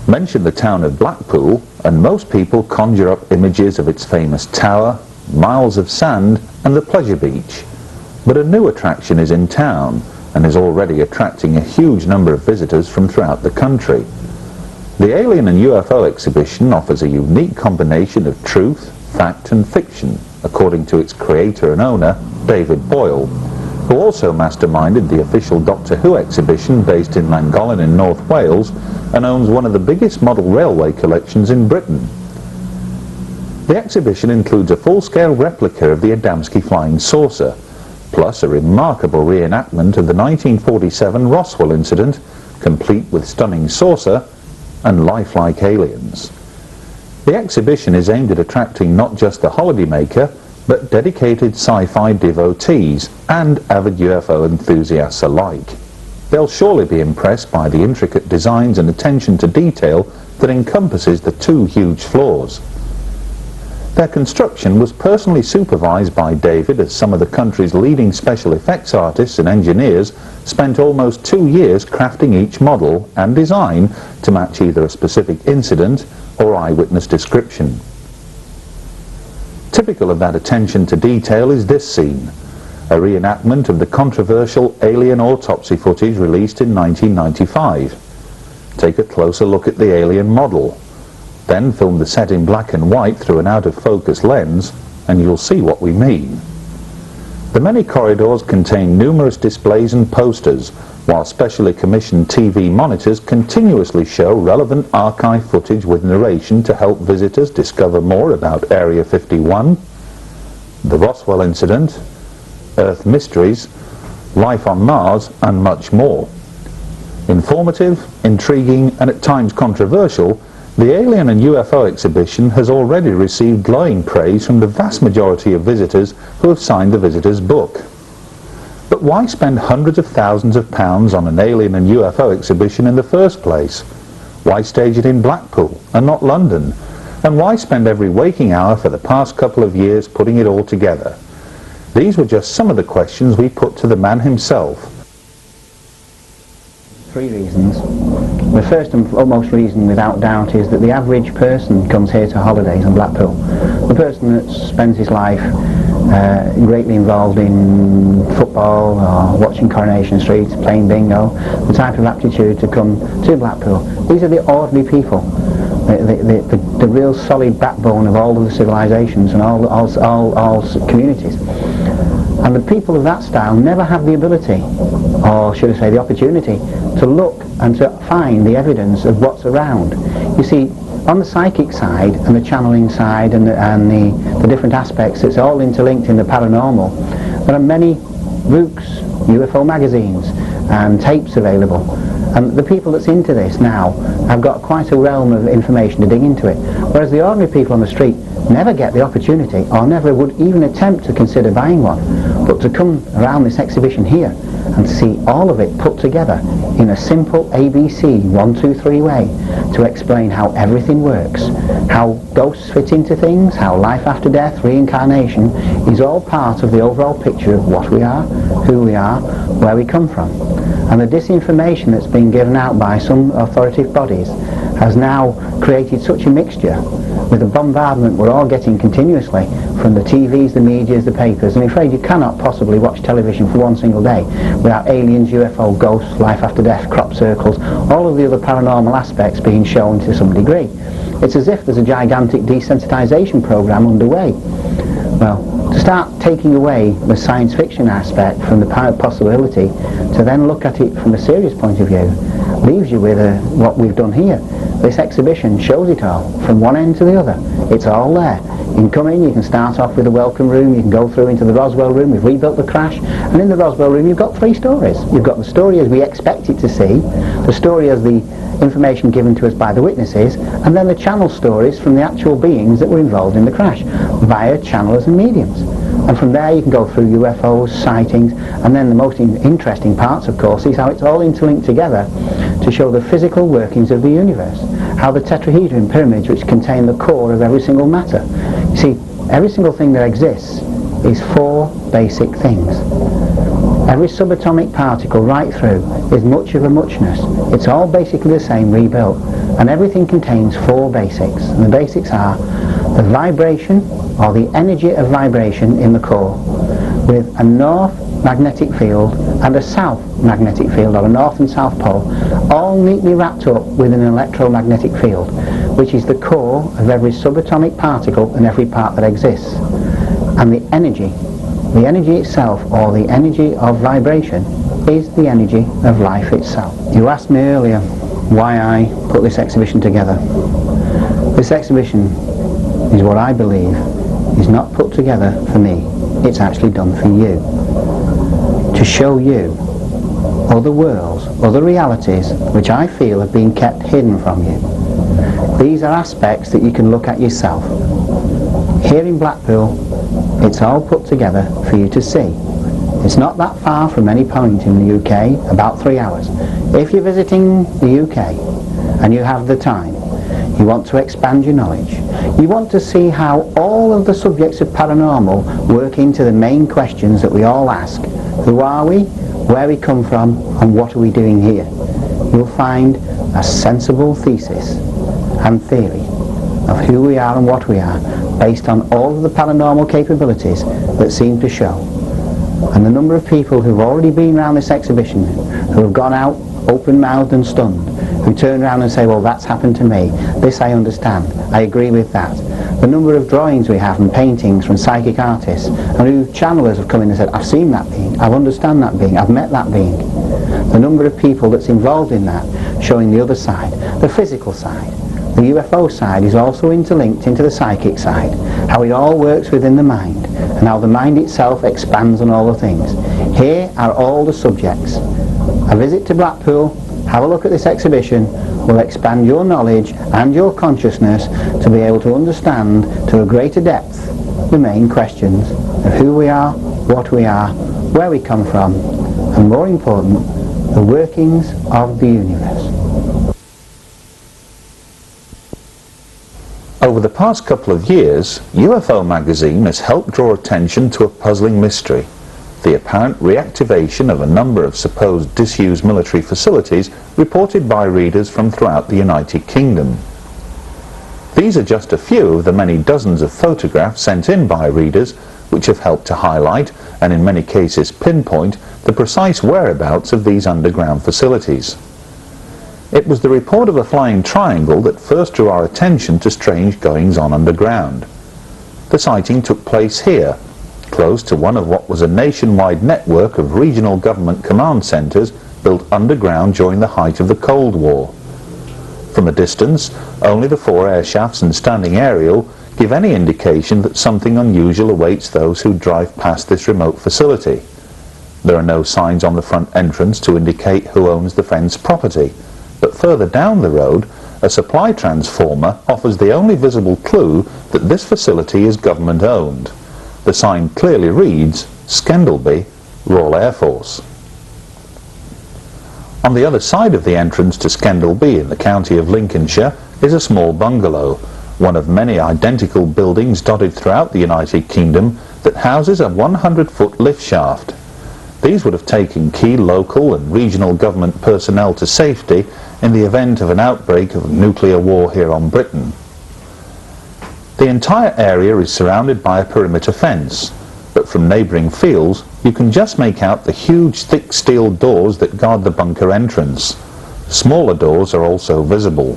Mention the town of Blackpool and most people conjure up images of its famous tower, miles of sand and the pleasure beach. But a new attraction is in town and is already attracting a huge number of visitors from throughout the country. The Alien and UFO exhibition offers a unique combination of truth, fact and fiction, according to its creator and owner, David Boyle, who also masterminded the official Doctor Who exhibition based in Llangollen in North Wales and owns one of the biggest model railway collections in Britain. The exhibition includes a full-scale replica of the Adamski flying saucer, plus a remarkable reenactment of the 1947 Roswell incident, complete with stunning saucer and lifelike aliens. The exhibition is aimed at attracting not just the holidaymaker, but dedicated sci-fi devotees and avid UFO enthusiasts alike. They'll surely be impressed by the intricate designs and attention to detail that encompasses the two huge floors. Their construction was personally supervised by David, as some of the country's leading special effects artists and engineers spent almost 2 years crafting each model and design to match either a specific incident or eyewitness description. Typical of that attention to detail is this scene, a reenactment of the controversial alien autopsy footage released in 1995. Take a closer look at the alien model, then film the set in black and white through an out-of-focus lens, and you'll see what we mean. The many corridors contain numerous displays and posters, while specially commissioned TV monitors continuously show relevant archive footage with narration to help visitors discover more about Area 51, the Roswell incident, Earth mysteries, life on Mars, and much more. Informative, intriguing, and at times controversial, the Alien and UFO exhibition has already received glowing praise from the vast majority of visitors who have signed the visitors' book. But why spend hundreds of thousands of pounds on an Alien and UFO exhibition in the first place? Why stage it in Blackpool and not London? And why spend every waking hour for the past couple of years putting it all together? These were just some of the questions we put to the man himself. 3 reasons. The first and foremost reason, without doubt, is that the average person comes here to holidays in Blackpool. The person that spends his life greatly involved in football or watching Coronation Street, playing bingo, the type of aptitude to come to Blackpool. These are the ordinary people, the real solid backbone of all of the civilizations and all communities. And the people of that style never have the ability, or should I say the opportunity, to look and to find the evidence of what's around. You see, on the psychic side and the channeling side and the different aspects, it's all interlinked in the paranormal. There are many books, UFO magazines, and tapes available. And the people that's into this now have got quite a realm of information to dig into it, whereas the ordinary people on the street never get the opportunity, or never would even attempt to consider buying one. But to come around this exhibition here and see all of it put together in a simple ABC 1, 2, 3 way to explain how everything works, how ghosts fit into things, how life after death, reincarnation is all part of the overall picture of what we are, who we are, where we come from. And the disinformation that's been given out by some authoritative bodies has now created such a mixture with the bombardment we're all getting continuously from the TVs, the medias, the papers. I'm afraid you cannot possibly watch television for one single day without aliens, UFO, ghosts, life after death, crop circles, all of the other paranormal aspects being shown to some degree. It's as if there's a gigantic desensitization program underway. Well, to start taking away the science fiction aspect from the possibility to then look at it from a serious point of view leaves you with what we've done here. This exhibition shows it all, from one end to the other. It's all there. You can come in, you can start off with the welcome room, you can go through into the Roswell room, we've rebuilt the crash, and in the Roswell room you've got 3 stories. You've got the story as we expect it to see, the story as the information given to us by the witnesses, and then the channel stories from the actual beings that were involved in the crash, via channelers and mediums. And from there you can go through UFOs, sightings, and then the most interesting parts, of course, is how it's all interlinked together to show the physical workings of the universe, how the tetrahedron pyramids, which contain the core of every single matter. You see, every single thing that exists is 4 basic things. Every subatomic particle right through is much of a muchness. It's all basically the same rebuilt, and everything contains 4 basics. And the basics are the vibration, or the energy of vibration in the core, with a north magnetic field and a south magnetic field, or a north and south pole, all neatly wrapped up with an electromagnetic field, which is the core of every subatomic particle and every part that exists. And the energy itself, or the energy of vibration, is the energy of life itself. You asked me earlier why I put this exhibition together. This exhibition is what I believe is not put together for me, it's actually done for you. To show you other worlds, other realities which I feel have been kept hidden from you. These are aspects that you can look at yourself. Here in Blackpool, it's all put together for you to see. It's not that far from any point in the UK, about 3 hours. If you're visiting the UK and you have the time, you want to expand your knowledge, you want to see how all of the subjects of paranormal work into the main questions that we all ask. Who are we? Where we come from? And what are we doing here? You'll find a sensible thesis and theory of who we are and what we are, based on all of the paranormal capabilities that seem to show. And the number of people who've already been around this exhibition, who have gone out open-mouthed and stunned, who turn around and say, well, that's happened to me, this I understand, I agree with that. The number of drawings we have and paintings from psychic artists, and who channelers have come in and said, I've seen that being, I understand that being, I've met that being. The number of people that's involved in that, showing the other side, the physical side. The UFO side is also interlinked into the psychic side, how it all works within the mind, and how the mind itself expands on all the things. Here are all the subjects. A visit to Blackpool, have a look at this exhibition, will expand your knowledge and your consciousness to be able to understand to a greater depth the main questions of who we are, what we are, where we come from, and more important, the workings of the universe. Over the past couple of years, UFO magazine has helped draw attention to a puzzling mystery: the apparent reactivation of a number of supposed disused military facilities reported by readers from throughout the United Kingdom. These are just a few of the many dozens of photographs sent in by readers which have helped to highlight, and in many cases pinpoint, the precise whereabouts of these underground facilities. It was the report of a flying triangle that first drew our attention to strange goings-on underground. The sighting took place here, close to one of what was a nationwide network of regional government command centres built underground during the height of the Cold War. From a distance, only the 4 air shafts and standing aerial give any indication that something unusual awaits those who drive past this remote facility. There are no signs on the front entrance to indicate who owns the fenced property, but further down the road, a supply transformer offers the only visible clue that this facility is government-owned. The sign clearly reads, Scendleby, Royal Air Force. On the other side of the entrance to Scendleby in the county of Lincolnshire is a small bungalow, one of many identical buildings dotted throughout the United Kingdom that houses a 100-foot lift shaft. These would have taken key local and regional government personnel to safety in the event of an outbreak of nuclear war here on Britain. The entire area is surrounded by a perimeter fence, but from neighbouring fields you can just make out the huge thick steel doors that guard the bunker entrance. Smaller doors are also visible.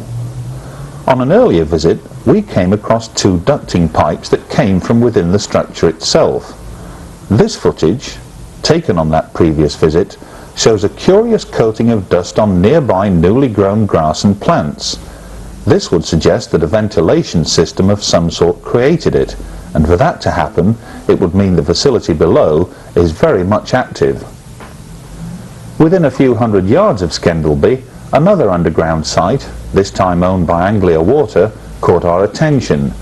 On an earlier visit we came across two ducting pipes that came from within the structure itself. This footage, taken on that previous visit, shows a curious coating of dust on nearby newly grown grass and plants. This would suggest that a ventilation system of some sort created it, and for that to happen it would mean the facility below is very much active. Within a few hundred yards of Scendleby, another underground site, this time owned by Anglia Water, caught our attention.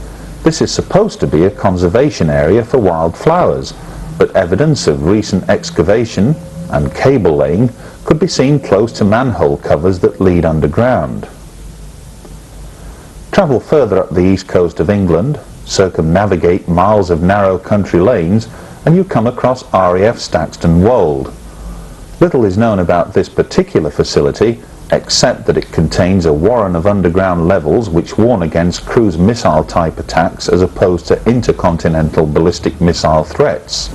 This is supposed to be a conservation area for wildflowers, but evidence of recent excavation and cable laying could be seen close to manhole covers that lead underground. Travel further up the east coast of England, circumnavigate miles of narrow country lanes, and you come across RAF Staxton Wold. Little is known about this particular facility, except that it contains a warren of underground levels which warn against cruise missile type attacks as opposed to intercontinental ballistic missile threats.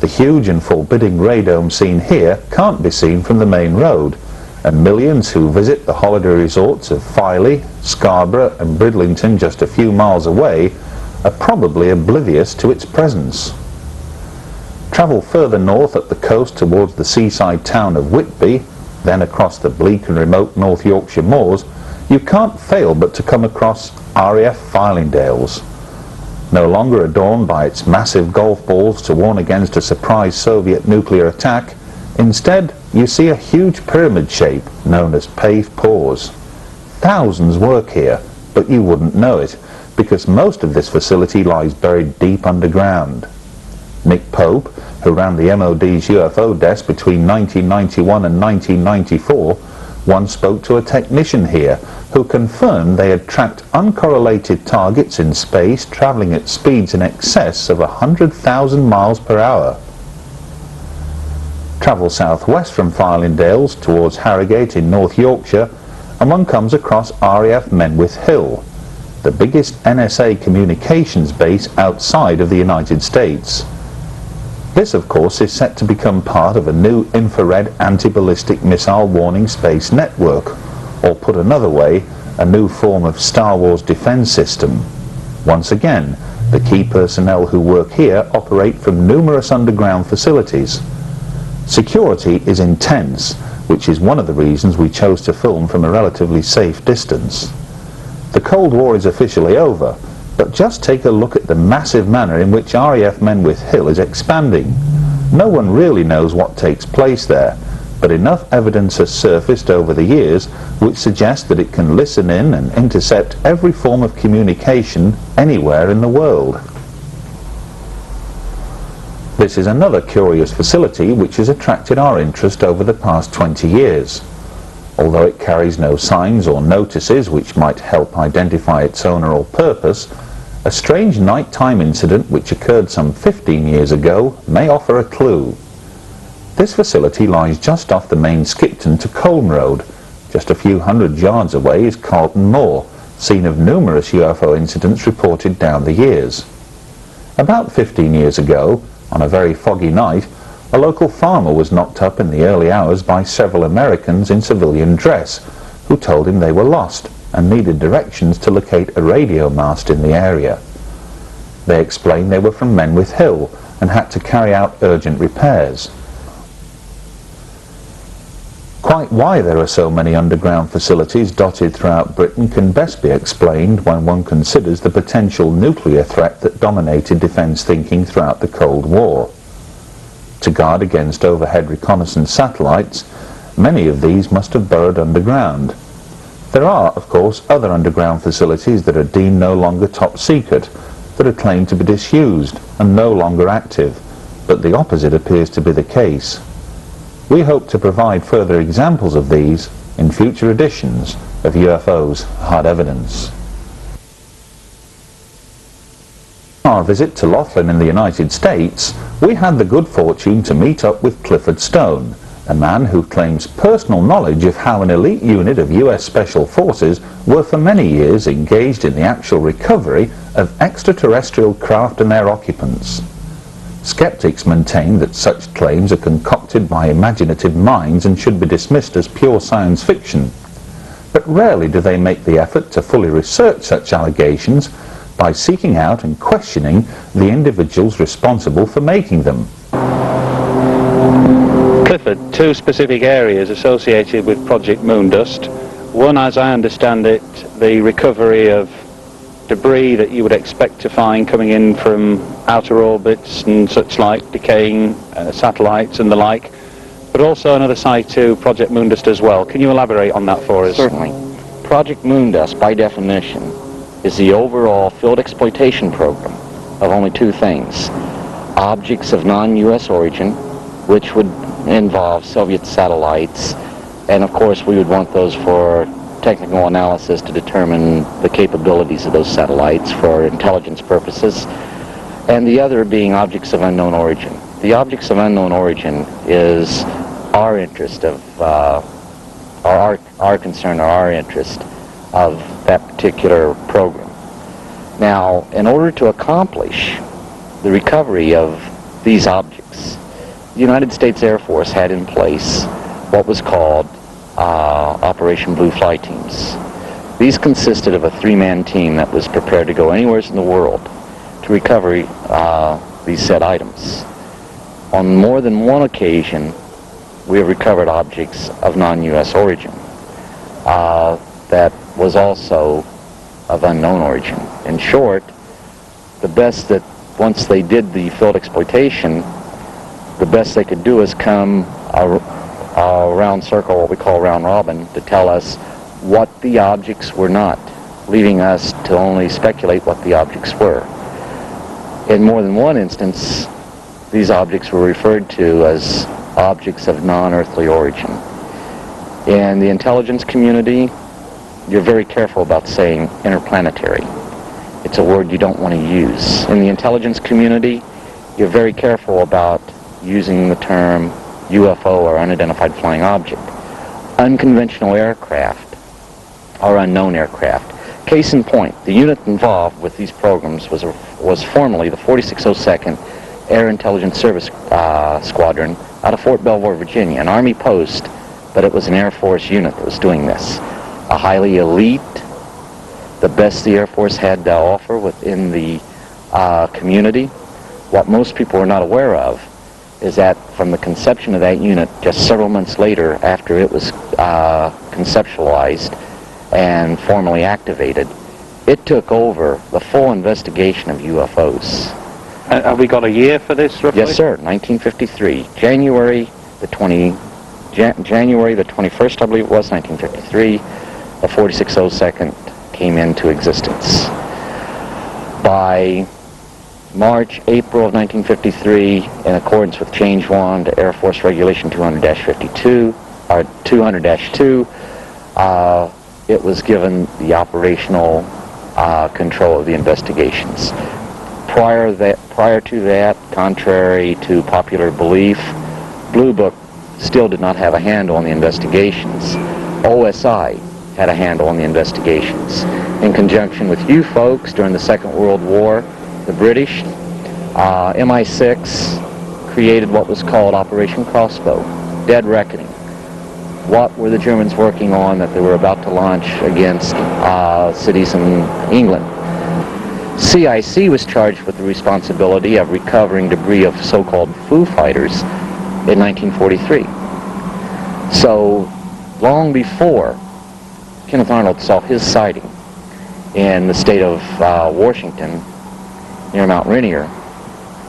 The huge and forbidding radome seen here can't be seen from the main road, and millions who visit the holiday resorts of Filey, Scarborough and Bridlington just a few miles away are probably oblivious to its presence. Travel further north up the coast towards the seaside town of Whitby, then across the bleak and remote North Yorkshire moors, you can't fail but to come across RAF Fylingdales. No longer adorned by its massive golf balls to warn against a surprise Soviet nuclear attack, instead you see a huge pyramid shape known as paved pores. Thousands work here, but you wouldn't know it, because most of this facility lies buried deep underground. Nick Pope, who ran the MOD's UFO desk between 1991 and 1994, once spoke to a technician here who confirmed they had tracked uncorrelated targets in space travelling at speeds in excess of 100,000 miles per hour. Travel southwest from Fylingdales towards Harrogate in North Yorkshire and one comes across RAF Menwith Hill, the biggest NSA communications base outside of the United States. This, of course, is set to become part of a new infrared anti-ballistic missile warning space network, or put another way, a new form of Star Wars defense system. Once again, the key personnel who work here operate from numerous underground facilities. Security is intense, which is one of the reasons we chose to film from a relatively safe distance. The Cold War is officially over, but just take a look at the massive manner in which RAF Menwith Hill is expanding. No one really knows what takes place there, but enough evidence has surfaced over the years which suggests that it can listen in and intercept every form of communication anywhere in the world. This is another curious facility which has attracted our interest over the past 20 years. Although it carries no signs or notices which might help identify its owner or purpose, a strange nighttime incident which occurred some 15 years ago may offer a clue. This facility lies just off the main Skipton to Colne Road. Just a few hundred yards away is Carlton Moor, scene of numerous UFO incidents reported down the years. About 15 years ago, on a very foggy night, a local farmer was knocked up in the early hours by several Americans in civilian dress, who told him they were lost and needed directions to locate a radio mast in the area. They explained they were from Menwith Hill and had to carry out urgent repairs. Quite why there are so many underground facilities dotted throughout Britain can best be explained when one considers the potential nuclear threat that dominated defence thinking throughout the Cold War. To guard against overhead reconnaissance satellites, many of these must have burrowed underground. There are, of course, other underground facilities that are deemed no longer top secret, that are claimed to be disused and no longer active, but the opposite appears to be the case. We hope to provide further examples of these in future editions of UFOs Hard Evidence. On our visit to Laughlin in the United States, we had the good fortune to meet up with Clifford Stone, a man who claims personal knowledge of how an elite unit of US Special Forces were for many years engaged in the actual recovery of extraterrestrial craft and their occupants. Skeptics maintain that such claims are concocted by imaginative minds and should be dismissed as pure science fiction. But rarely do they make the effort to fully research such allegations by seeking out and questioning the individuals responsible for making them. Clifford, two specific areas associated with Project Moondust. One, as I understand it, the recovery of debris that you would expect to find coming in from outer orbits and such like, decaying satellites and the like, but also another side to Project Moondust as well. Can you elaborate on that for us? Certainly. Project Moondust, by definition, is the overall field exploitation program of only two things: objects of non-U.S. origin, which would involve Soviet satellites, and of course we would want those for technical analysis to determine the capabilities of those satellites for intelligence purposes, and the other being objects of unknown origin. The objects of unknown origin is our interest of, our concern or our interest of that particular program. Now, in order to accomplish the recovery of these objects, the United States Air Force had in place what was called Operation Blue Fly Teams. These consisted of a three-man team that was prepared to go anywhere in the world to recover these said items. On more than one occasion, we have recovered objects of non-U.S. origin that was also of unknown origin. In short, the best that once they did the field exploitation, the best they could do is come a round circle, what we call round robin, to tell us what the objects were not, leaving us to only speculate what the objects were. In more than one instance, these objects were referred to as objects of non-earthly origin. In the intelligence community, you're very careful about saying interplanetary. It's a word you don't want to use. In the intelligence community, you're very careful about using the term UFO or unidentified flying object. Unconventional aircraft are unknown aircraft. Case in point, the unit involved with these programs was formerly the 4602nd Air Intelligence Service Squadron out of Fort Belvoir, Virginia, an Army post, but it was an Air Force unit that was doing this. A highly elite, the best the Air Force had to offer within the community. What most people are not aware of is that from the conception of that unit, just several months later, after it was conceptualized and formally activated, it took over the full investigation of UFOs. Have we got a year for this, roughly? Yes, sir. 1953, January the 21st, I believe it was, 1953. The 4602nd came into existence. By March, April of 1953, in accordance with Change 1 to Air Force Regulation 200-52, or 200-2, it was given the operational control of the investigations. Prior to that, contrary to popular belief, Blue Book still did not have a handle on the investigations. OSI had a handle on the investigations. In conjunction with you folks during the Second World War, the British, MI6 created what was called Operation Crossbow, Dead Reckoning. What were the Germans working on that they were about to launch against cities in England? CIC was charged with the responsibility of recovering debris of so-called Foo Fighters in 1943. So, long before Kenneth Arnold saw his sighting in the state of Washington, near Mount Rainier,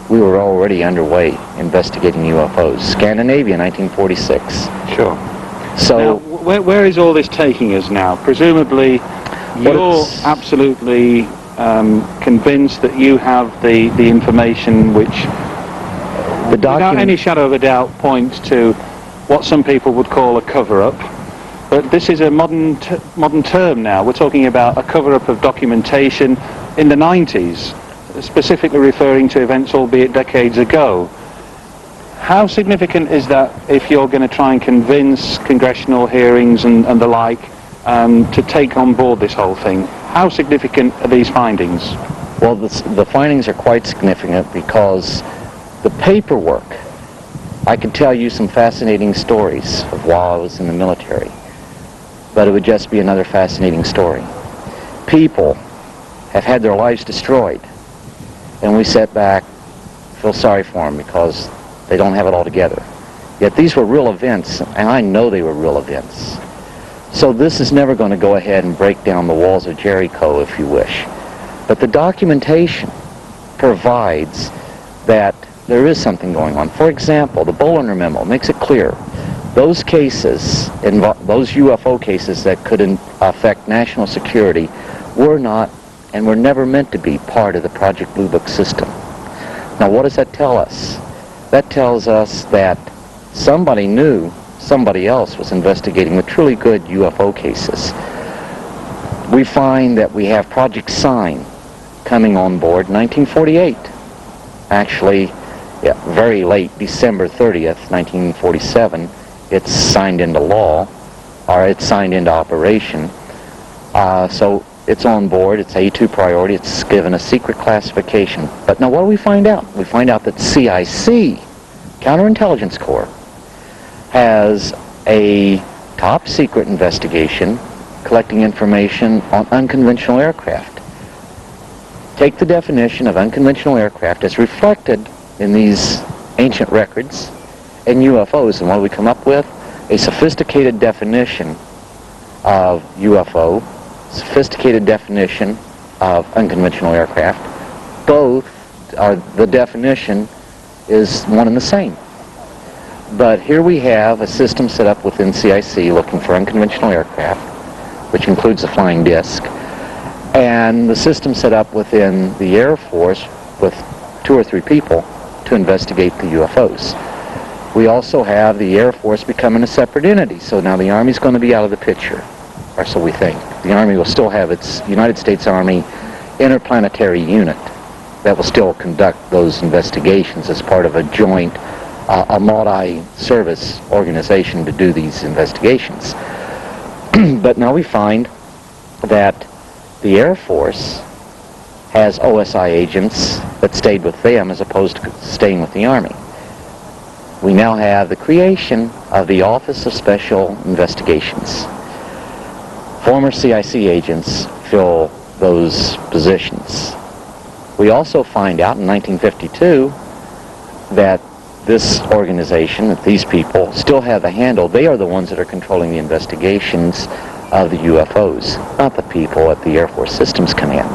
we were already underway investigating UFOs. Scandinavia, 1946. Sure. So now, where is all this taking us now? Presumably, you're absolutely convinced that you have the information which, without any shadow of a doubt, points to what some people would call a cover-up. But this is a modern term now. We're talking about a cover-up of documentation in the 90s, specifically referring to events, albeit decades ago. How significant is that if you're going to try and convince congressional hearings and the like to take on board this whole thing? How significant are these findings? Well, the findings are quite significant because the paperwork, I could tell you some fascinating stories of while I was in the military, but it would just be another fascinating story. People have had their lives destroyed, and we sit back, feel sorry for them because they don't have it all together. Yet these were real events, and I know they were real events. So this is never going to go ahead and break down the walls of Jericho, if you wish. But the documentation provides that there is something going on. For example, the Bollinger Memo makes it clear those cases, those UFO cases that could affect national security were not and were never meant to be part of the Project Blue Book system. Now, what does that tell us? That tells us that somebody knew somebody else was investigating the truly good UFO cases. We find that we have Project Sign coming on board in 1948. Actually, very late, December 30th, 1947, it's signed into law, or it's signed into operation. So it's on board, it's A2 priority, it's given a secret classification. But now what do we find out? We find out that CIC, Counterintelligence Corps, has a top secret investigation collecting information on unconventional aircraft. Take the definition of unconventional aircraft as reflected in these ancient records and UFOs, and what do we come up with? A sophisticated definition of UFO, sophisticated definition of unconventional aircraft. Both are, the definition is one and the same. But here we have a system set up within CIC looking for unconventional aircraft, which includes a flying disc, and the system set up within the Air Force with 2 or 3 people to investigate the UFOs. We also have the Air Force becoming a separate entity, so now the Army's going to be out of the picture, or so we think. The Army will still have its United States Army interplanetary unit that will still conduct those investigations as part of a joint, a multi-service organization to do these investigations. But now we find that the Air Force has OSI agents that stayed with them as opposed to staying with the Army. We now have the creation of the Office of Special Investigations. Former CIC agents fill those positions. We also find out in 1952 that this organization, that these people still have the handle. They are the ones that are controlling the investigations of the UFOs, not the people at the Air Force Systems Command,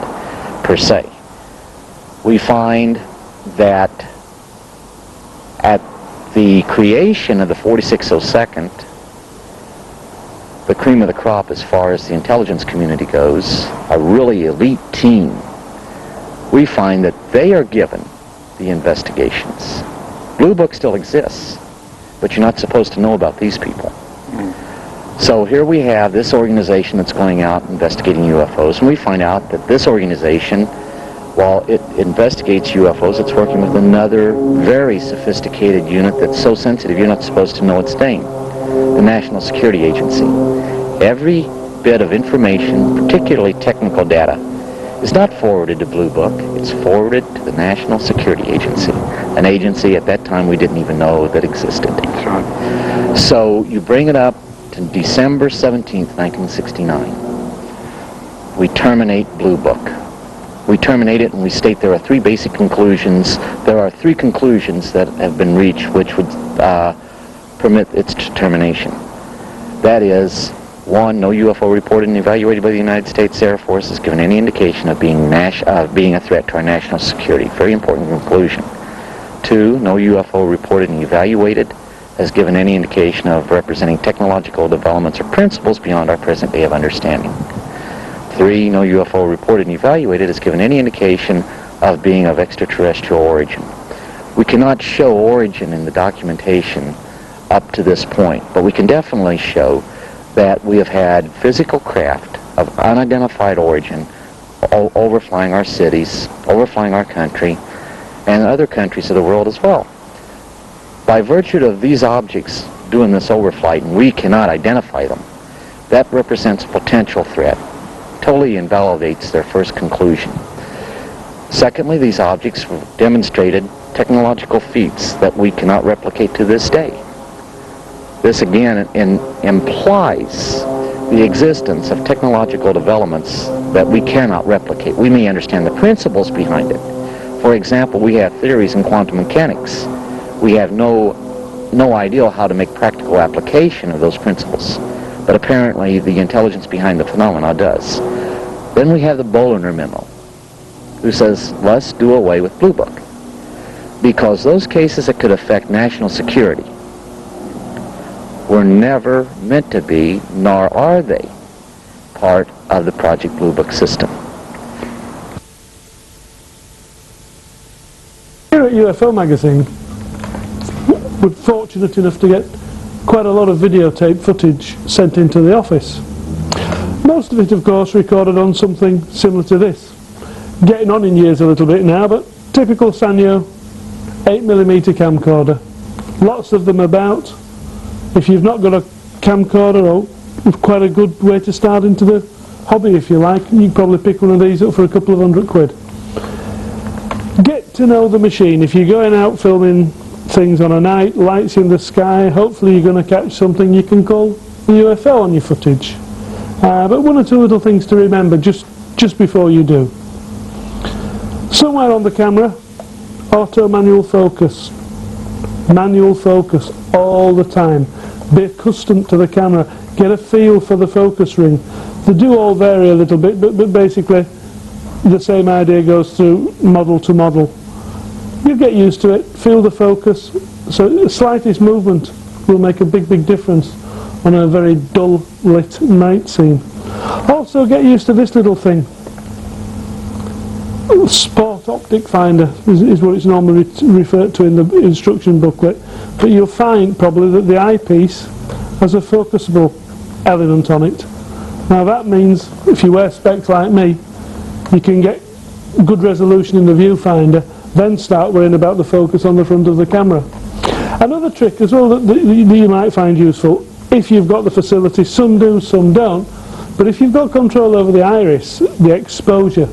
per se. We find that at the creation of the 4602nd, the cream of the crop as far as the intelligence community goes, a really elite team, we find that they are given the investigations. Blue Book still exists, but you're not supposed to know about these people. So here we have this organization that's going out investigating UFOs, and we find out that this organization, while it investigates UFOs, it's working with another very sophisticated unit that's so sensitive you're not supposed to know its name, the National Security Agency. Every bit of information, particularly technical data, is not forwarded to Blue Book, it's forwarded to the National Security Agency, an agency at that time we didn't even know that existed. That's right. So you bring it up to December 17th, 1969. We terminate Blue Book. We terminate it and we state there are 3 basic conclusions. There are 3 conclusions that have been reached which would permit its termination. That is, 1, no UFO reported and evaluated by the United States Air Force has given any indication of being a threat to our national security. Very important conclusion. 2, no UFO reported and evaluated has given any indication of representing technological developments or principles beyond our present day of understanding. 3, no UFO reported and evaluated has given any indication of being of extraterrestrial origin. We cannot show origin in the documentation up to this point, but we can definitely show that we have had physical craft of unidentified origin overflying our cities, overflying our country, and other countries of the world as well. By virtue of these objects doing this overflight, and we cannot identify them, that represents a potential threat. Totally invalidates their first conclusion. Secondly, these objects have demonstrated technological feats that we cannot replicate to this day. This again implies the existence of technological developments that we cannot replicate. We may understand the principles behind it. For example, we have theories in quantum mechanics. We have no idea how to make practical application of those principles, but apparently the intelligence behind the phenomena does. Then we have the Bollinger Memo, who says, let's do away with Blue Book, because those cases that could affect national security were never meant to be, nor are they, part of the Project Blue Book system. Here at UFO Magazine, we're fortunate enough to get quite a lot of videotape footage sent into the office. Most of it, of course, recorded on something similar to this. Getting on in years a little bit now, but typical Sanyo 8mm camcorder. Lots of them about. If you've not got a camcorder, or quite a good way to start into the hobby, if you like, you can probably pick one of these up for a couple of £100. Get to know the machine. If you're going out filming things on a night, lights in the sky, hopefully you're going to catch something you can call a UFO on your footage. But one or two little things to remember just before you do. Somewhere on the camera, auto manual focus. Manual focus all the time. Be accustomed to the camera. Get a feel for the focus ring. They do all vary a little bit, but basically the same idea goes through model to model. You get used to it, feel the focus, so the slightest movement will make a big difference on a very dull lit night scene. Also get used to this little thing. Sport optic finder is what it's normally referred to in the instruction booklet, but you'll find probably that the eyepiece has a focusable element on it. Now that means if you wear specs like me, you can get good resolution in the viewfinder, then start worrying about the focus on the front of the camera. Another trick as well that you might find useful, if you've got the facility, some do, some don't, but if you've got control over the iris, the exposure,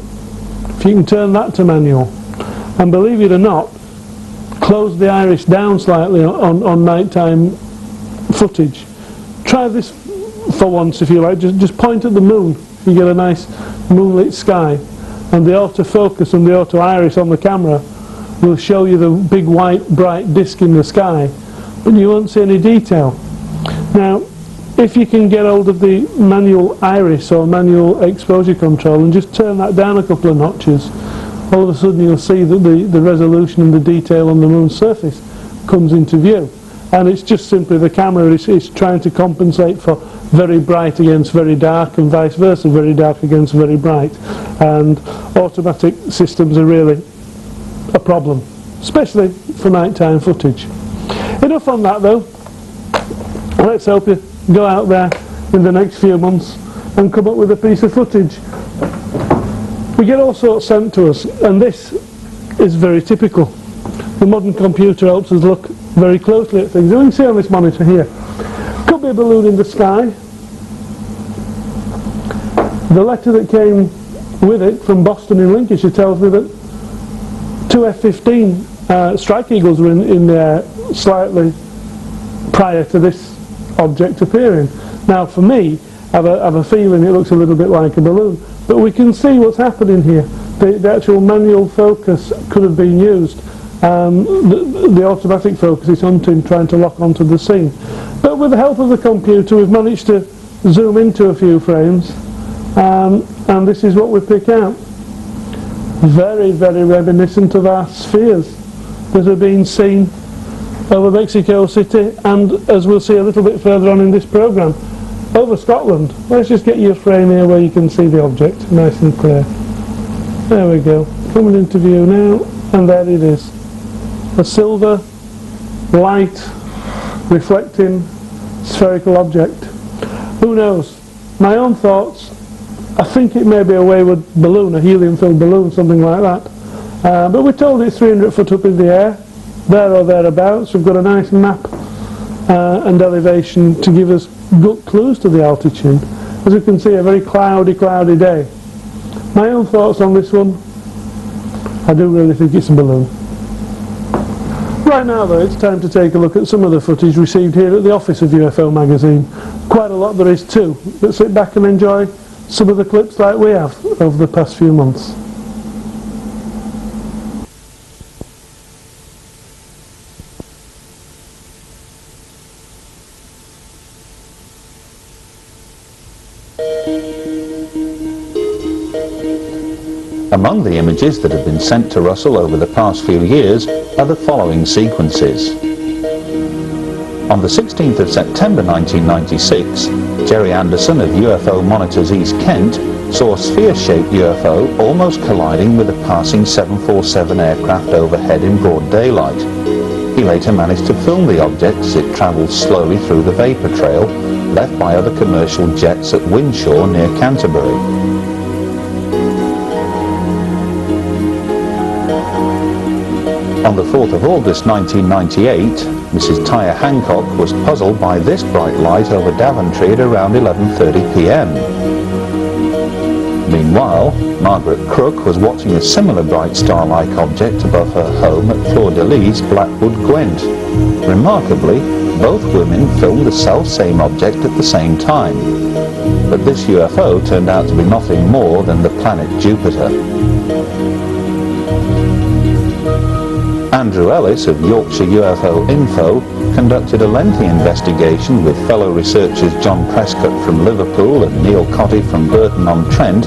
if you can turn that to manual, and believe it or not, close the iris down slightly on nighttime footage. Try this for once if you like, just point at the moon, you get a nice moonlit sky, and the autofocus and the auto iris on the camera will show you the big white bright disc in the sky, but you won't see any detail. Now if you can get hold of the manual iris or manual exposure control and just turn that down a couple of notches, all of a sudden you'll see that the resolution and the detail on the moon's surface comes into view. And it's just simply the camera is trying to compensate for very bright against very dark, and vice versa, very dark against very bright. And automatic systems are really a problem, especially for nighttime footage. Enough on that though. Let's hope you go out there in the next few months and come up with a piece of footage. We get all sorts sent to us, and this is very typical. The modern computer helps us look very closely at things. You can see on this monitor here, could be a balloon in the sky. The letter that came with it from Boston in Lincolnshire tells me that two F-15 Strike Eagles were in the air slightly prior to this object appearing. Now for me, I have a feeling it looks a little bit like a balloon, but we can see what's happening here. The actual manual focus could have been used. The automatic focus is hunting, trying to lock onto the scene. But with the help of the computer we've managed to zoom into a few frames, and this is what we pick out. Very reminiscent of our spheres. that are being seen over Mexico City, and as we'll see a little bit further on in this programme, over Scotland. Let's just get you a frame here where you can see the object nice and clear. There we go, coming into view now, and there it is. A silver, light, reflecting spherical object. Who knows? My own thoughts, I think it may be a wayward balloon, a helium-filled balloon, something like that. But we're told it's 300 foot up in the air, there or thereabouts. We've got a nice map and elevation to give us good clues to the altitude. As you can see, a very cloudy day. My own thoughts on this one, I do really think it's a balloon. Right now though, it's time to take a look at some of the footage received here at the office of UFO magazine. Quite a lot there is too, but sit back and enjoy some of the clips like we have over the past few months. Among the images that have been sent to Russell over the past few years are the following sequences. On the 16th of September 1996, Jerry Anderson of UFO Monitors East Kent saw a sphere-shaped UFO almost colliding with a passing 747 aircraft overhead in broad daylight. He later managed to film the object as it travelled slowly through the vapour trail left by other commercial jets at Windshaw near Canterbury. On the 4th of August 1998, Mrs. Tyre Hancock was puzzled by this bright light over Daventry at around 11:30 p.m. Meanwhile, Margaret Crook was watching a similar bright star-like object above her home at Fleur-de-Lys, Blackwood, Gwent. Remarkably, both women filmed the self-same object at the same time. But this UFO turned out to be nothing more than the planet Jupiter. Andrew Ellis of Yorkshire UFO Info conducted a lengthy investigation with fellow researchers John Prescott from Liverpool and Neil Cotty from Burton-on-Trent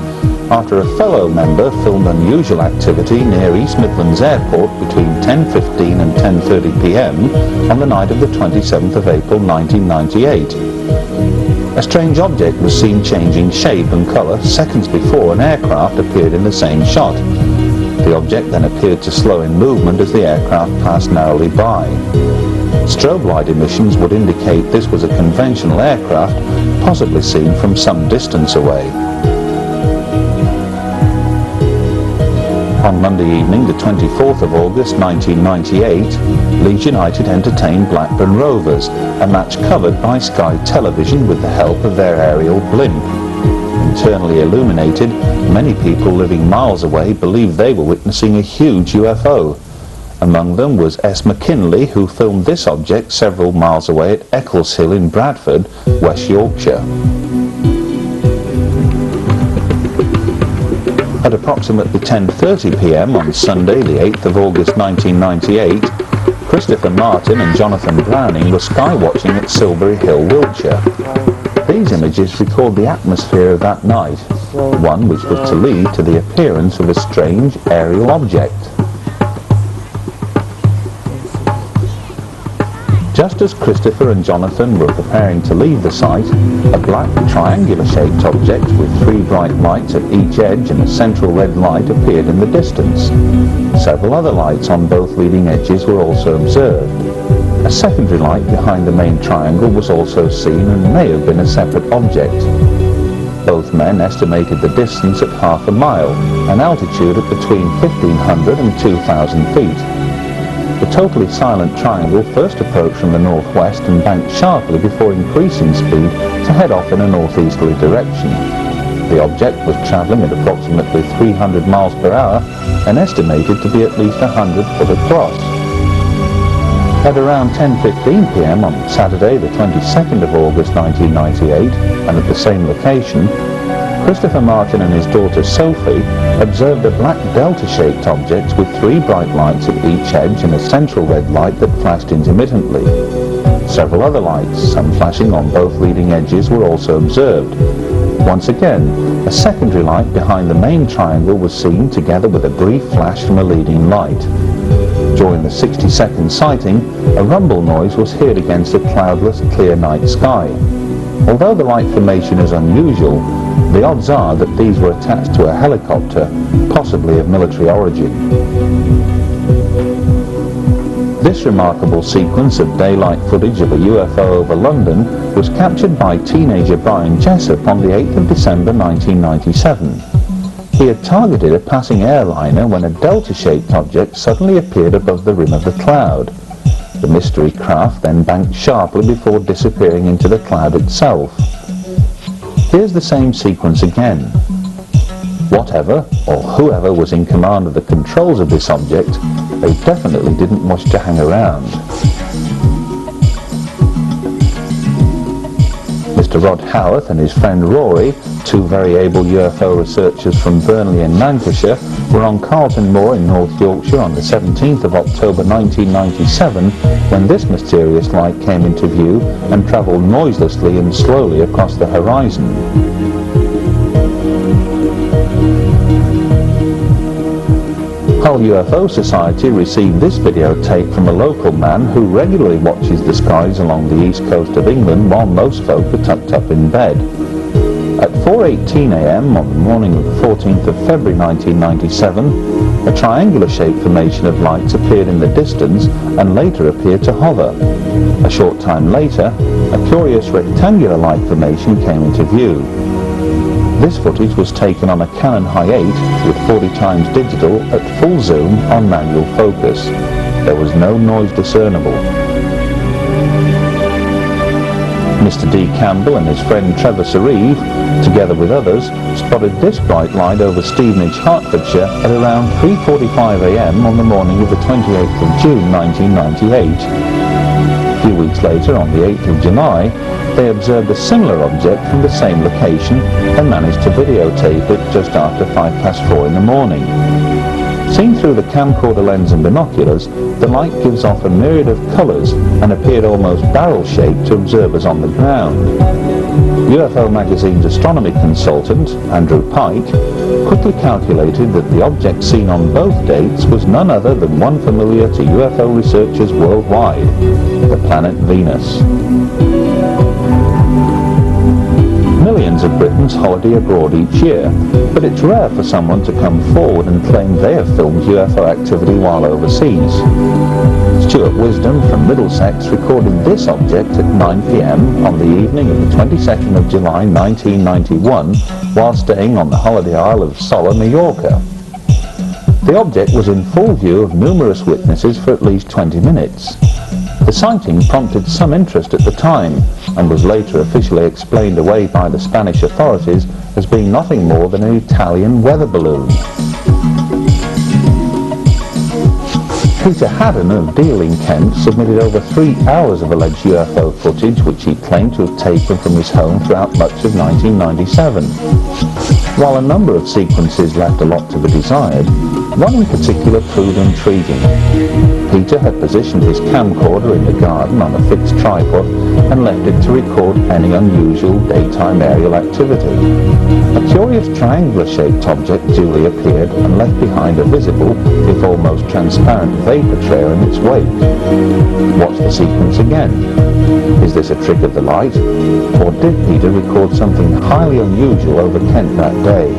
after a fellow member filmed unusual activity near East Midlands Airport between 10:15 and 10:30 p.m. on the night of the 27th of April 1998. A strange object was seen changing shape and colour seconds before an aircraft appeared in the same shot. The object then appeared to slow in movement as the aircraft passed narrowly by. Strobe light emissions would indicate this was a conventional aircraft, possibly seen from some distance away. On Monday evening, the 24th of August 1998, Leeds United entertained Blackburn Rovers, a match covered by Sky Television with the help of their aerial blimp. Internally illuminated, many people living miles away believed they were witnessing a huge UFO. Among them was S. McKinley, who filmed this object several miles away at Eccleshill in Bradford, West Yorkshire. At approximately 10:30 p.m. on Sunday, the 8th of August 1998, Christopher Martin and Jonathan Browning were sky-watching at Silbury Hill, Wiltshire. These images record the atmosphere of that night, one which was to lead to the appearance of a strange aerial object. Just as Christopher and Jonathan were preparing to leave the site, a black triangular-shaped object with three bright lights at each edge and a central red light appeared in the distance. Several other lights on both leading edges were also observed. A secondary light behind the main triangle was also seen and may have been a separate object. Both men estimated the distance at half a mile, an altitude of between 1,500 and 2,000 feet. The totally silent triangle first approached from the northwest and banked sharply before increasing speed to head off in a northeasterly direction. The object was travelling at approximately 300 miles per hour and estimated to be at least 100 foot across. At around 10:15 p.m. on Saturday, the 22nd of August 1998, and at the same location, Christopher Martin and his daughter Sophie observed a black delta-shaped object with three bright lights at each edge and a central red light that flashed intermittently. Several other lights, some flashing on both leading edges, were also observed. Once again, a secondary light behind the main triangle was seen together with a brief flash from a leading light. During the 60-second sighting, a rumble noise was heard against a cloudless, clear night sky. Although the light formation is unusual, the odds are that these were attached to a helicopter, possibly of military origin. This remarkable sequence of daylight footage of a UFO over London was captured by teenager Brian Jessup on the 8th of December 1997. He had targeted a passing airliner when a delta-shaped object suddenly appeared above the rim of the cloud. The mystery craft then banked sharply before disappearing into the cloud itself. Here's the same sequence again. Whatever or whoever was in command of the controls of this object, they definitely didn't wish to hang around. Mr. Rod Howarth and his friend Rory, two very able UFO researchers from Burnley in Lancashire, were on Carlton Moor in North Yorkshire on the 17th of October 1997 when this mysterious light came into view and travelled noiselessly and slowly across the horizon. Hull UFO Society received this videotape from a local man who regularly watches the skies along the east coast of England while most folk are tucked up in bed. At 4:18 a.m. on the morning of the 14th of February 1997, a triangular-shaped formation of lights appeared in the distance and later appeared to hover. A short time later, a curious rectangular light formation came into view. This footage was taken on a Canon Hi8 with 40 times digital at full zoom on manual focus. There was no noise discernible. Mr. D. Campbell and his friend Trevor Sereve, together with others, spotted this bright light over Stevenage, Hertfordshire at around 3:45 a.m. on the morning of the 28th of June 1998. A few weeks later, on the 8th of July, they observed a similar object from the same location and managed to videotape it just after 4:05 in the morning. Seen through the camcorder lens and binoculars, the light gives off a myriad of colours and appeared almost barrel-shaped to observers on the ground. UFO Magazine's astronomy consultant, Andrew Pike, quickly calculated that the object seen on both dates was none other than one familiar to UFO researchers worldwide, the planet Venus. Millions of Britons holiday abroad each year, but it's rare for someone to come forward and claim they have filmed UFO activity while overseas. Stuart Wisdom from Middlesex recorded this object at 9 p.m. on the evening of the 22nd of July 1991 while staying on the holiday isle of Sola, Mallorca. The object was in full view of numerous witnesses for at least 20 minutes. The sighting prompted some interest at the time and was later officially explained away by the Spanish authorities as being nothing more than an Italian weather balloon. Peter Haddon of Deal in Kent submitted over 3 hours of alleged UFO footage which he claimed to have taken from his home throughout much of 1997. While a number of sequences left a lot to be desired, one in particular proved intriguing. Peter had positioned his camcorder in the garden on a fixed tripod and left it to record any unusual daytime aerial activity. A curious triangular-shaped object duly appeared and left behind a visible, if almost transparent, vapor trail in its wake. Watch the sequence again. Is this a trick of the light, or did Peter record something highly unusual over Kent that day?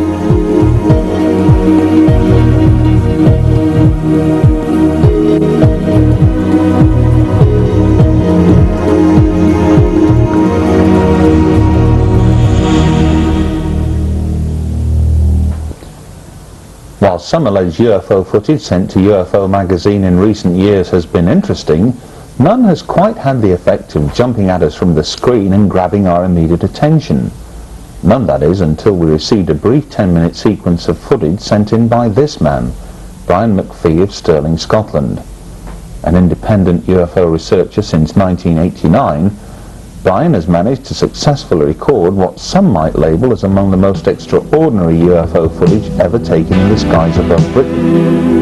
While some alleged UFO footage sent to UFO Magazine in recent years has been interesting, none has quite had the effect of jumping at us from the screen and grabbing our immediate attention. None, that is, until we received a brief 10-minute sequence of footage sent in by this man, Brian McPhee of Stirling, Scotland. An independent UFO researcher since 1989, Brian has managed to successfully record what some might label as among the most extraordinary UFO footage ever taken in the skies above Britain.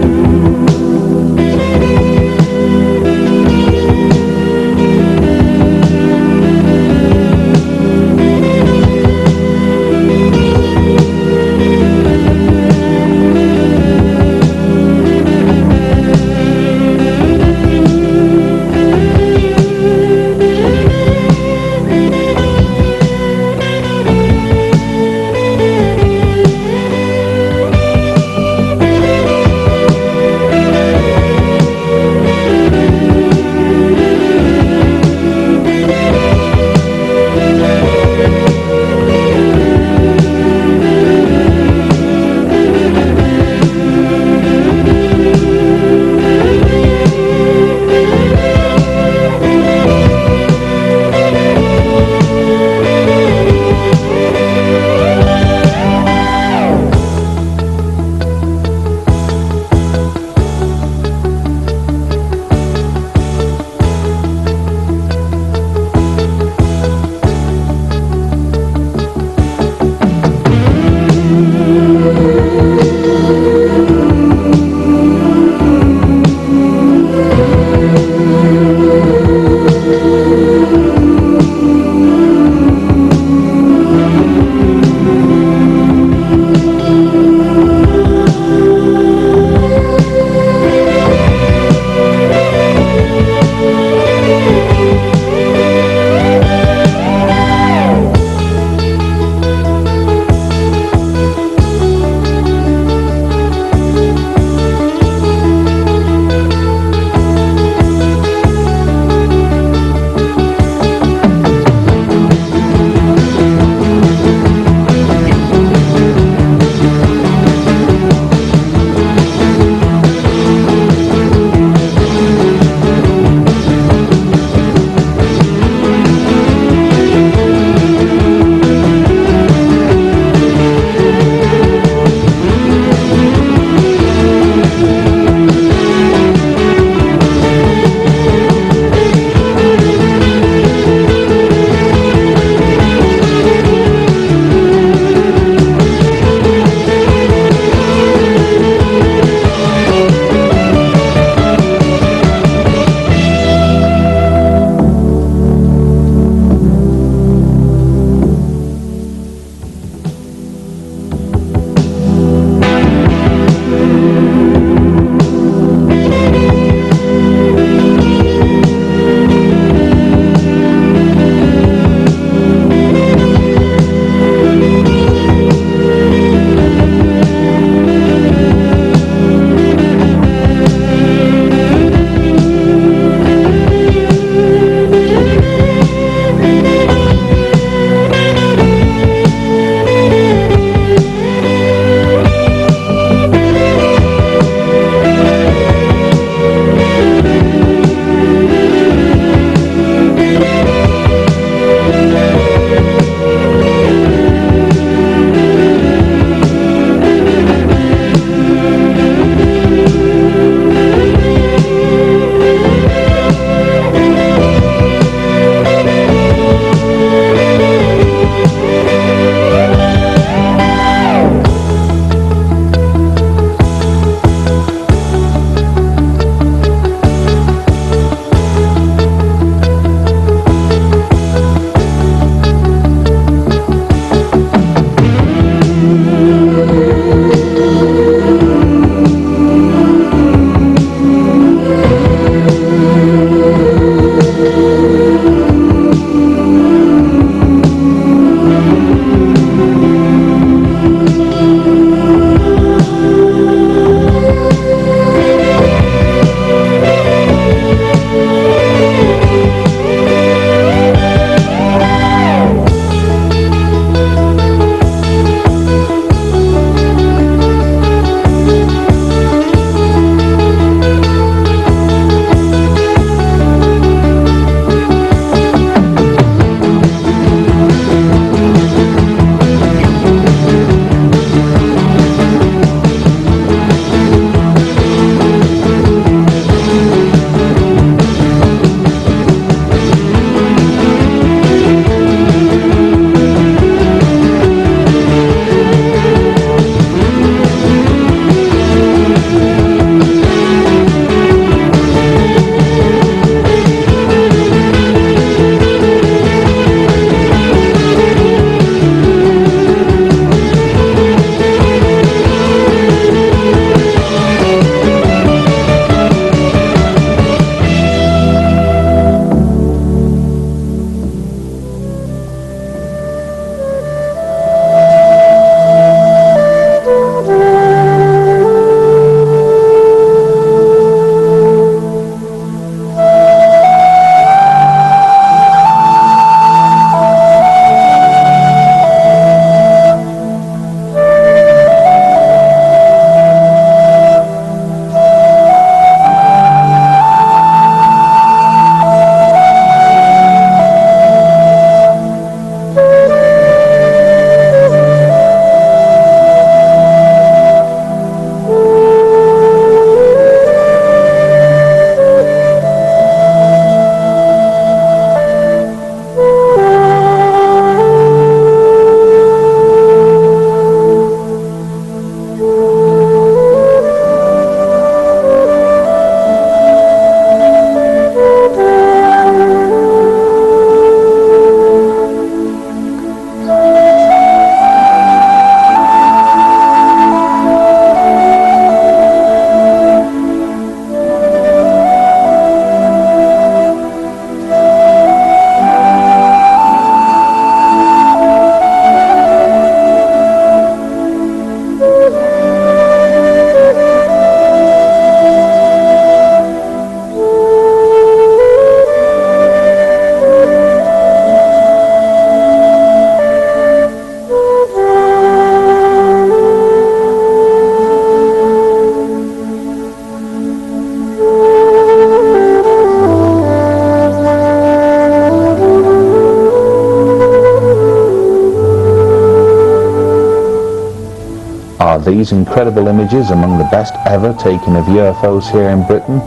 Are these incredible images among the best ever taken of UFOs here in Britain?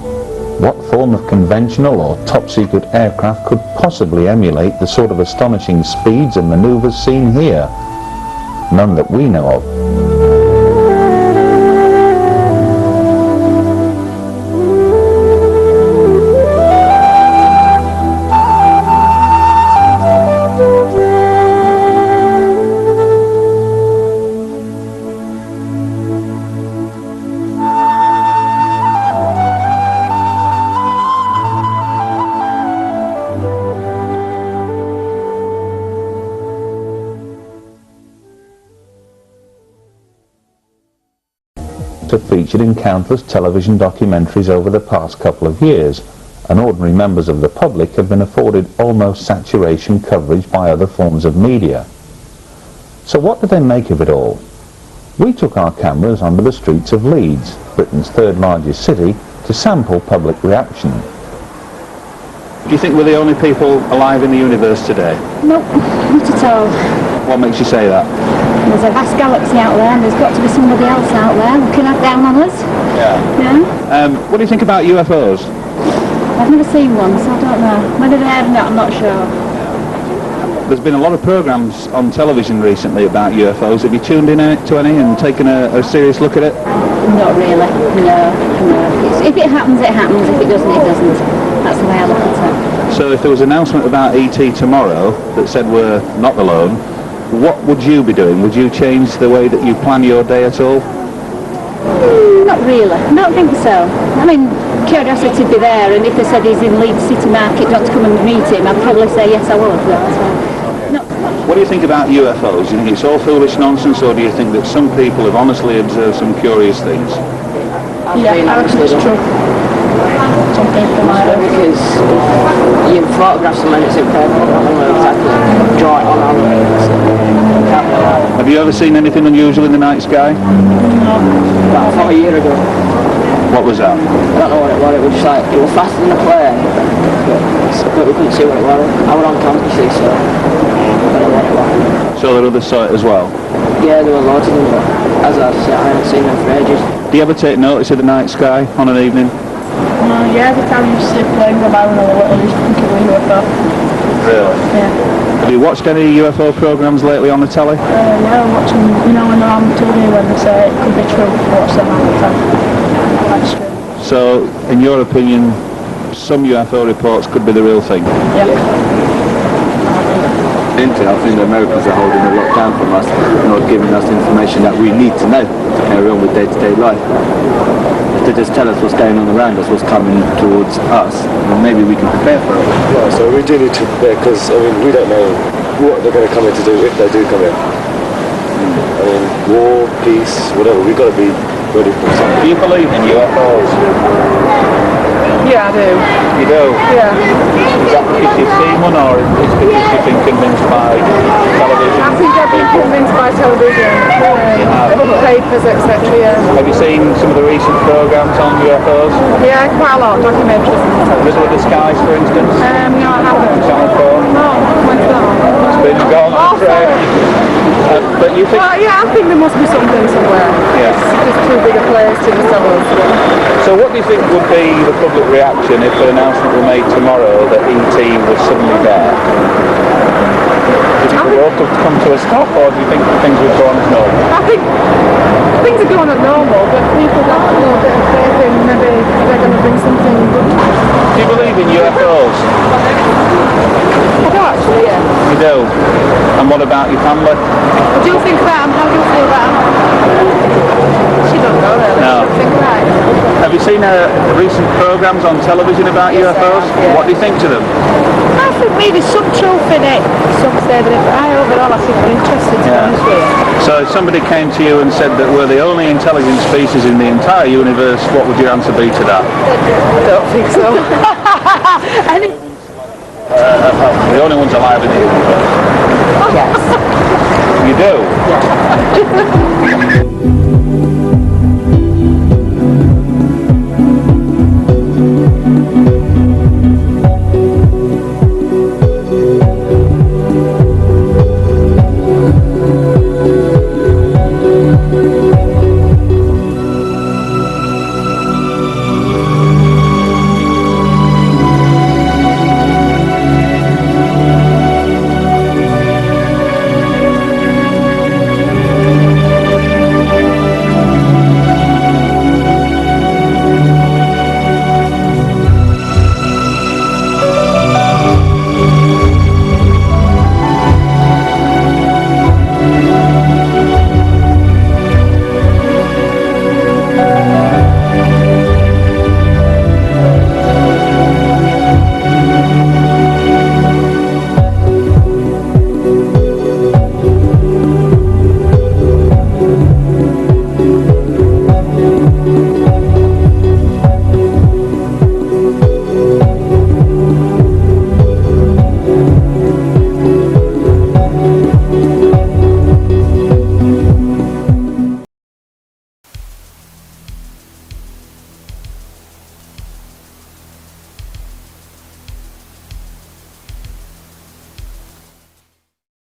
What form of conventional or top-secret aircraft could possibly emulate the sort of astonishing speeds and manoeuvres seen here? None that we know of. Have featured in countless television documentaries over the past couple of years, and ordinary members of the public have been afforded almost saturation coverage by other forms of media. So what do they make of it all? We took our cameras onto the streets of Leeds, Britain's third largest city, to sample public reaction. Do you think we're the only people alive in the universe today? Nope, not at all. What makes you say that? There's a vast galaxy out there and there's got to be somebody else out there looking down on us. Yeah. What do you think about UFOs? I've never seen one, so I don't know. Whether they have or not, I'm not sure. There's been a lot of programmes on television recently about UFOs. Have you tuned in to any and taken a serious look at it? Not really, no. If it happens, it happens. If it doesn't, it doesn't. That's the way I look at it. So if there was an announcement about ET tomorrow that said we're not alone, what would you be doing? Would you change the way that you plan your day at all? Not really. I don't think so. I mean, curiosity would be there, and if they said he's in Leeds City Market, don't come and meet him, I'd probably say yes, I would. What do you think about UFOs? Do you think it's all foolish nonsense, or do you think that some people have honestly observed some curious things? Yeah, I reckon it's true. Some people might have. Because you photograph someone it's in paper, I don't know exactly draw it on. Have you ever seen anything unusual in the night sky? No. About a year ago. What was that? I don't know what it was. It was just like, it was faster than a plane. But we couldn't see what it was. I was on campus, you see, so I don't know what it was. So there others saw it as well? Yeah, there were loads of them, but as I said, I haven't seen them for ages. Do you ever take notice of the night sky on an evening? Yeah, every time you see a plane go by when I was little, I used to think it was a UFO. Really? Yeah. Have you watched any UFO programmes lately on the telly? Yeah, I'm watching, when they're on TV when they say it could be true, watch them all the time. That's true. So, in your opinion, some UFO reports could be the real thing? Yeah. I think the Americans are holding a lot down from us, not giving us information that we need to know to carry on with day-to-day life. If they just tell us what's going on around us, what's coming towards us, then maybe we can prepare for it. Yeah, so we do need to prepare because, we don't know what they're going to come in to do if they do come in. War, peace, whatever, we've got to be ready for something. Do you believe in UFOs? Yeah, I do. You do? Yeah. Is that because you've seen one, or is it because you've been convinced by television? I think I've been convinced by television, papers, etc. Yeah. Have you seen some of the recent programmes on UFOs? Yeah, quite a lot of documentaries. Middle of the Skies, for instance? No, I haven't. Channel 4? No, when's that? It's been gone, I'm afraid. But you think... Yeah, I think there must be something somewhere. Yeah. It's too big a place to just have a... So what do you think would be the public reaction if an announcement were made tomorrow that ET was suddenly there? Do you think the world would come to a stop, or do you think things would go on as normal? I think things are going as normal, but people have a little bit of faith in maybe they're going to bring something good. Do you believe in UFOs? I do actually, yeah. You do? And what about your family? What do you think about them? How do you feel about them? She don't know really. No. She don't think right. Have you seen recent programmes on television about Yes, UFOs? I have, yeah. What do you think to them? I think maybe some truth in it. Some say that I overall I think they're interested to be honest with you. So if somebody came to you and said that we're the only intelligent species in the entire universe, what would your answer be to that? I don't think so. The only ones alive in the universe. Yes. You do?